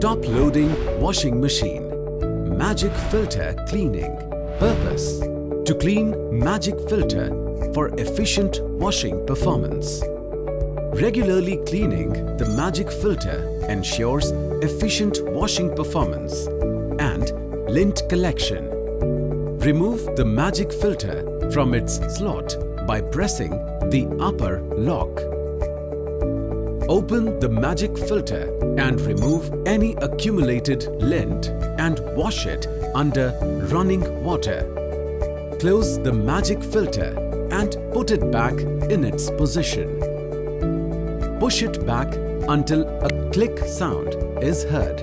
Top-loading washing machine. Magic filter cleaning. Purpose: to clean magic filter for efficient washing performance. Regularly cleaning the magic filter ensures efficient washing performance and lint collection. Remove the magic filter from its slot by pressing the upper lock. Open the magic filter and remove any accumulated lint and wash it under running water. Close the magic filter and put it back in its position. Push it back until a click sound is heard.